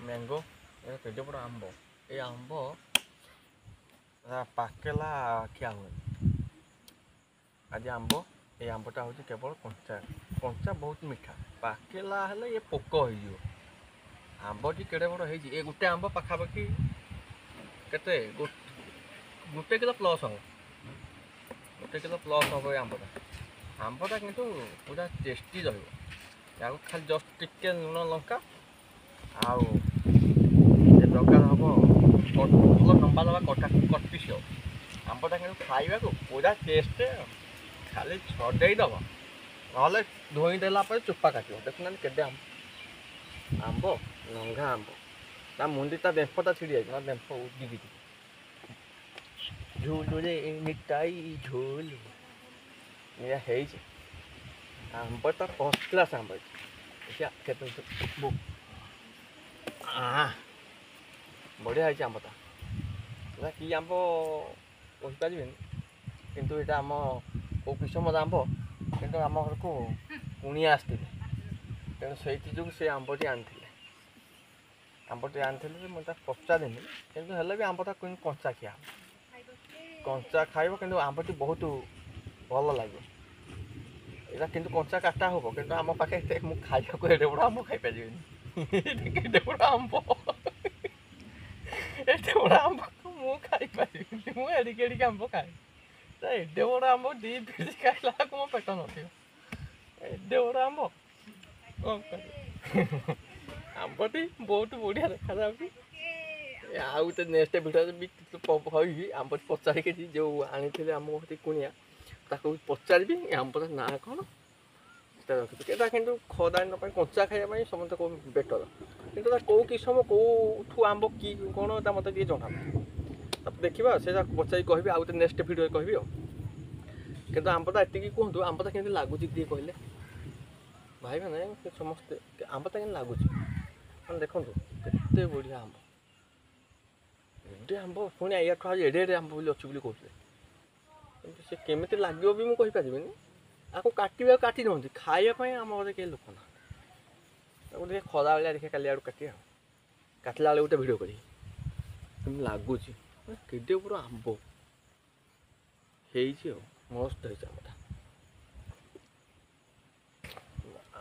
Mango କେତେ ବଡ଼ ଆମ୍ବ ଏ ଆମ୍ବ ପାକେଲା ଖିଆ ହୁଏ। ଆଜି ଆମ୍ବ ଏ ଆମ୍ବଟା ହେଉଛି କେବଳ କଞ୍ଚା କଞ୍ଚା ବହୁତ ମିଠା ପାକେଲା ହେଲେ ଏ ପୋକ ହେଇଯିବ। ଆମ୍ବଟି କେଡ଼େ ବଡ଼ ହେଇଛି ଏ ଗୋଟେ ଆମ୍ବ ପାଖାପାଖି କେତେ ଗୋଟେ କିଲୋ ପ୍ଲସ୍ ହେବ। ଗୋଟେ କିଲୋ ପ୍ଲସ୍ ହେବ ଏ ଆମ୍ବଟା କିନ୍ତୁ ପୁରା ଟେଷ୍ଟି ରହିବ। याको खाली जस्ट टिके लुण लंका आउ दरकार हम भल लंबा लंबा कटा कटिस आंबटा कि खाइबा को पूरा टेस्ट खाली छड़ेदब ना धोईदेला चोपा काट देखुना के आंब लंघा आंब ता मुंडी ता डेम्फटा छिड़ी जाए डेम्फ उड़ी झूलू रे मिठाई झूलू या आंबटा फर्स्ट क्लास आंब बढ़िया है आंबटा कि आंब कहीपर किंतु यहाँ आम कौ किसम आंब कि आम घर को कुणिया आसते तेणु से जो से आंबटी आंबटी आनी मुझे पचारिनी कितु भी आंबटा कंचा खिया कंचा खाइब कि आंबटी बहुत भल लगे यहाँ किंतु कंचा काटा हम कि आम पाखे खाइबा को एडे बड़ आम खाई पारे एडे बड़ आंब एडे बड़ आंब मुझे खाई मुझे आंब खाए एडे बड़ आंब दी पिस खाइला मो पेट न एडे बड़ आंब कौन कर आंबटी बहुत बढ़िया देखा आउ तो नेक्स्ट भिडियो भी कहबी आंबटी पचारिक जो आनी आम कुणिया ताको पचारि आंबर ना कौन रखिए कि खदान कंचा खाइबा समस्त कौ बेटर कि कौ किसम कौठू आंब कि कौन मत जना देखा से पचारि कहि आउ तो नेक्स्ट भिडियो कहबी कि आंबटा एति कहतु आंबटा के लगुच दिए कहले भाई मैंने समस्ते आंबटा के लगुच मैंने देखो केते बढ़िया आंब एडे आंब पुणी या एडे एडे आंब अच्छी कहते से केमी लगे भी मुझे कहीपरि आपको काटा काटी दे खायापी आम घर कहीं लोक ना देखिए खरा बेला देखिए काली आड़ काटिया काटला बेले गोटे भिड करी लगुच केडे पूरा आंब मस्त है आंबटा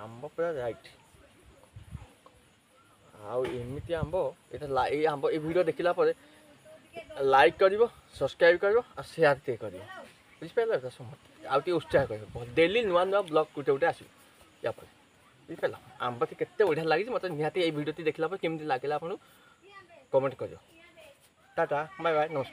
आंब पूरा राइट आमती आंब ये आंब ये भिड देखला लाइक कर सब्सक्राइब कर शेयर टे कर बुझिपार समस्त आउ उत्साह कर डेली नुआ नुआ ब्लॉग गोटे गोटे आस बुझिपार आंब केते बढ़िया लगी मतलब निहाती ये भिडियो देखला केमती लगे आप कमेंट कर टाटा बाय बाय नमस्कार।